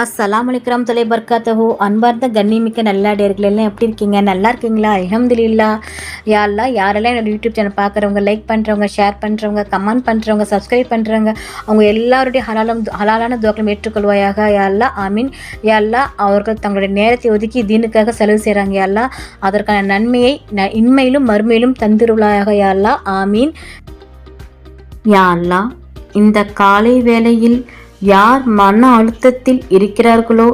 அஸ்ஸலாமு அலைக்கும் தொலை பர்காத்தஹு. அன்பார்ந்த கண்ணிமிக்க நல்லாடியர்கள் எல்லாம் எப்படி இருக்கீங்க? நல்லா இருக்கீங்களா? அல்ஹம்துலில்லாஹ். யா அல்லாஹ், யாரெல்லாம் என்னோட யூடியூப் சேனல் பார்க்குறவங்க, லைக் பண்ணுறவங்க, ஷேர் பண்ணுறவங்க, கமெண்ட் பண்ணுறவங்க, சப்ஸ்கிரைப் பண்ணுறவங்க, அவங்க எல்லாருடைய ஹலாலான துவாக்களும் ஏற்றுக்கொள்வாயாக. யா அல்லாஹ், ஆமீன். யா அல்லாஹ், அவர்கள் தங்களுடைய நேரத்தை ஒதுக்கி தீனுக்காக செலவு செய்கிறாங்க. யா அல்லாஹ், அதற்கான நன்மையை இன்மையிலும் மறுமையிலும் தந்துருளாயாக. யா அல்லாஹ், ஆமீன். யா அல்லாஹ், இந்த காலை வேளையில் யார் மன அழுத்தத்தில் இருக்கிறார்களோ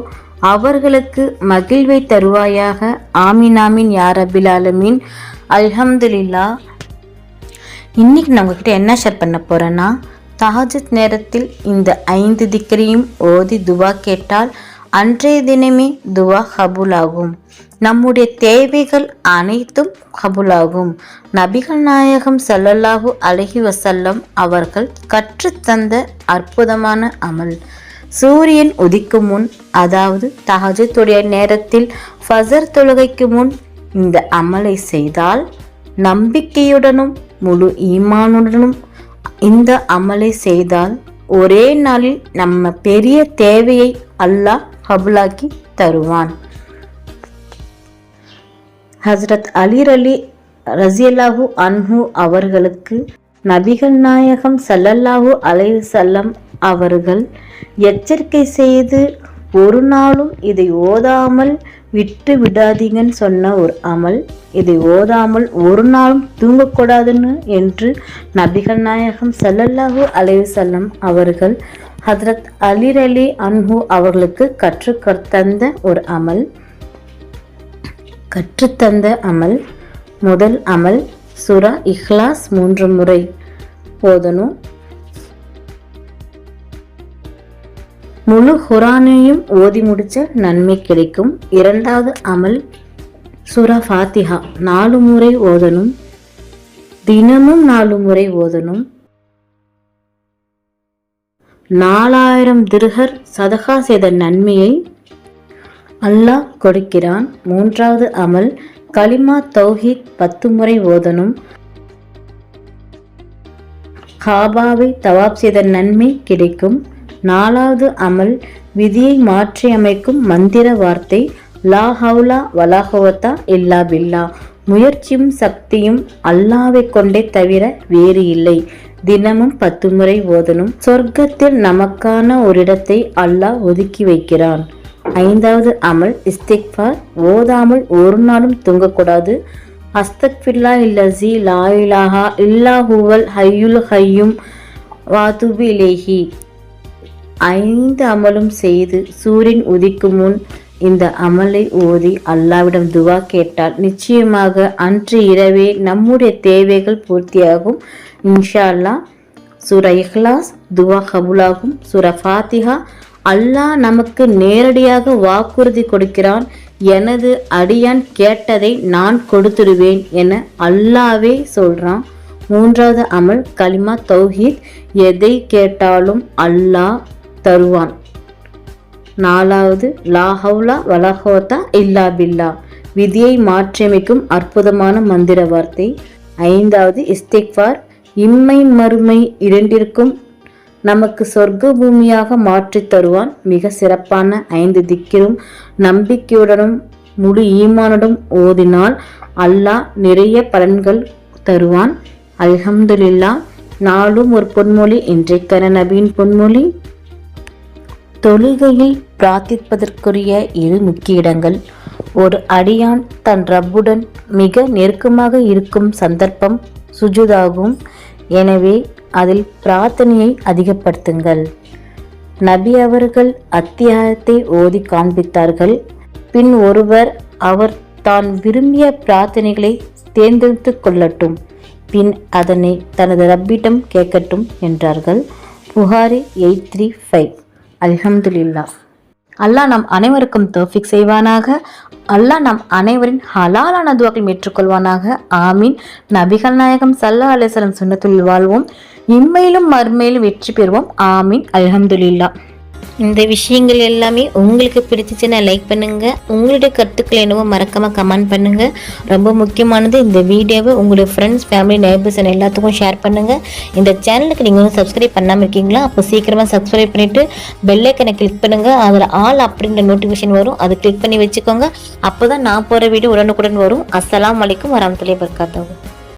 அவர்களுக்கு மகிழ்வை தருவாயாக. ஆமீன் ஆமீன் யா ரப்பில் ஆலமீன். அல்ஹம்துலில்லாஹ். இன்னைக்கு நான் உங்ககிட்ட என்ன ஷேர் பண்ண போறேன்னா, தஹஜ்ஜுத் நேரத்தில் இந்த 5 திக்ரையும் ஓதி துவா கேட்டால் அன்றைய தினமே துவா கபூலாகும். நம்முடைய தேவைகள் அனைத்தும் கபூலாகும். நபிகள் நாயகம் ஸல்லல்லாஹு அலைஹி வஸல்லம் அவர்கள் கற்றுத்தந்த அற்புதமான அமல். சூரியன் உதிக்கும் முன், அதாவது தஹஜ்ஜுடைய நேரத்தில் ஃபஜர் தொழுகைக்கு முன் இந்த அமலை செய்தால் நம்பிக்கையுடனும் முழு ஈமானுடனும் இந்த அமலை செய்தால் ஒரே நாளில் நம்ம பெரிய தேவையை அல்லாஹ் கபூலாக்கி தருவான். ஹஸ்ரத் அலி ரஸியல்லாஹு அன்ஹு அவர்களுக்கு நபிகள் நாயகம் ஸல்லல்லாஹு அலைஹி வஸல்லம் அவர்கள் எச்சரிக்கை செய்து ஒரு நாளும் இதை ஓதாமல் விட்டு விடாதீங்கன்னு சொன்ன ஒரு அமல். இதை ஓதாமல் ஒரு நாளும் தூங்கக்கூடாதுன்னு என்று நபிகள் நாயகம் ஸல்லல்லாஹு அலைஹி வஸல்லம் அவர்கள் ஹஸ்ரத் அலி அன்ஹு அவர்களுக்கு கற்றுத்தந்த ஒரு அமல். முதல் அமல், சூரா இஹ்லாஸ் 3 முறை ஓதணும். முழு குர்ஆனையும் ஓதி முடிச்ச நன்மை கிடைக்கும். இரண்டாவது அமல், சூரா ஃபாத்திஹா 4 முறை ஓதணும். தினமும் 4 முறை ஓதணும். 4000 திர்ஹர் சதகா செய்த நன்மையை அல்லாஹ் கொடுக்கிறான். மூன்றாவது அமல், கலிமா தௌஹீத் 10 முறை ஓதணும். காபாவை தவாப் செய்த நன்மை கிடைக்கும். 4வது அமல், விதியை மாற்றி அமைக்கும் மந்திர வார்த்தை லா ஹவுலா வலா குவத்தா இல்லா பில்லா. முயற்சியும் சக்தியும் அல்லாஹ்வை கொண்டே தவிர வேறு இல்லை. தினமும் 10 முறை ஓதணும். சொர்க்கத்தில் நமக்கான ஒரு இடத்தை அல்லாஹ் ஒதுக்கி வைக்கிறான். 5வது அமல், இஸ்திக்ஃபார். ஓதாமல் ஒரு நாளும் தூங்கக்கூடாது. அஸ்தக்ஃபிருல்லா இல்லஸி லா இலாஹா இல்லா ஹுவல் ஹய்யுல் கய்யூம் வஅதூபு இலைஹி. 5 அமலும் செய்து சூரியன் உதிக்கும் முன் இந்த அமலை ஓதி அல்லாஹ்விடம் துவா கேட்டால் நிச்சயமாக அன்று இரவே நம்முடைய தேவைகள் பூர்த்தியாகும். இன்ஷா அல்லாஹ். சூரா இஹ்லாஸ் துவா கபூலாகும். சூரா ஃபாத்திஹா அல்லாஹ் நமக்கு நேரடியாக வாக்குறுதி கொடுக்கிறான். எனது அடியான் கேட்டதை நான் கொடுத்துடுவேன் என அல்லாஹ்வே சொல்றான். 3வது அமல், கலிமா தௌஹீத். எதை கேட்டாலும் அல்லாஹ் தருவான். 4வது, லா ஹவுலா வலா குவத்தா இல்லா பில்லா. விதியை மாற்றியமைக்கும் அற்புதமான மந்திர வார்த்தை. 5வது, இஸ்திக்ஃபார். இம்மை மறுமை இரண்டிற்கும் நமக்கு சொர்க்க பூமியாக மாற்றி தருவான். மிக சிறப்பான 5 திக்கிரும் நம்பிக்கையுடனும் முழு ஈமானுடன் ஓதினால் அல்லாஹ் நிறைய பலன்கள் தருவான். அல்ஹம்துலில்லாஹ். நாளும் ஒரு பொன்மொழி. இன்றைக்கான நபியின் பொன்மொழி, தொழுகையில் பிரார்த்திப்பதற்குரிய 7 முக்கிய இடங்கள். ஒரு அடியான் தன் ரப்புடன் மிக நெருக்கமாக இருக்கும் சந்தர்ப்பம் சுஜூதாகும். எனவே அதில் பிரார்த்தனையை அதிகப்படுத்துங்கள். நபி அவர்கள் அத்தியாயத்தை ஓதி காண்பித்தார்கள். பின் ஒருவர் அவர் தான் விரும்பிய பிரார்த்தனைகளை தேர்ந்தெடுத்து கொள்ளட்டும், பின் அதனை தனது ரப்பிடம் கேட்கட்டும் என்றார்கள். புகாரி 835. அல்ஹம்துலில்லாஹ். அல்லாஹ் நம் அனைவருக்கும் தௌஃபீக் செய்வானாக. அல்லாஹ் நம் அனைவரின் ஹலாலான துவாக்களை ஏற்றுக்கொள்வானாக. ஆமீன். நபிகள் நாயகம் ஸல்லல்லாஹு அலைஹி வஸல்லம் சுன்னத்துல் வாழ்வோம். இம்மையிலும் மறுமையிலும் வெற்றி பெறுவோம். ஆமீன். அல்ஹம்துலில்லாஹ். இந்த விஷயங்கள் எல்லாமே உங்களுக்கு பிடிச்சிச்சுன்னா லைக் பண்ணுங்கள். உங்களுடைய கருத்துக்கள் என்னவோ மறக்காமல் கமெண்ட் பண்ணுங்கள். ரொம்ப முக்கியமானது, இந்த வீடியோவை உங்களுடைய ஃப்ரெண்ட்ஸ், ஃபேமிலி, நெய்பர்ஸ் எல்லாத்துக்கும் ஷேர் பண்ணுங்கள். இந்த சேனலுக்கு நீங்கள் வந்து சப்ஸ்கிரைப் பண்ணாமல் இருக்கீங்களா? அப்போ சீக்கிரமாக சப்ஸ்கிரைப் பண்ணிவிட்டு பெல் ஐக்கனை கிளிக் பண்ணுங்கள். அதில் ஆல் அப்படின்ற நோட்டிஃபிகேஷன் வரும், அதை கிளிக் பண்ணி வச்சுக்கோங்க. அப்போ தான் நான் போகிற வீடியோ உடனுக்குடன் வரும். அஸ்ஸலாமு அலைக்கும் வரஹ்மத்துல்லாஹி வபரகாத்துஹு.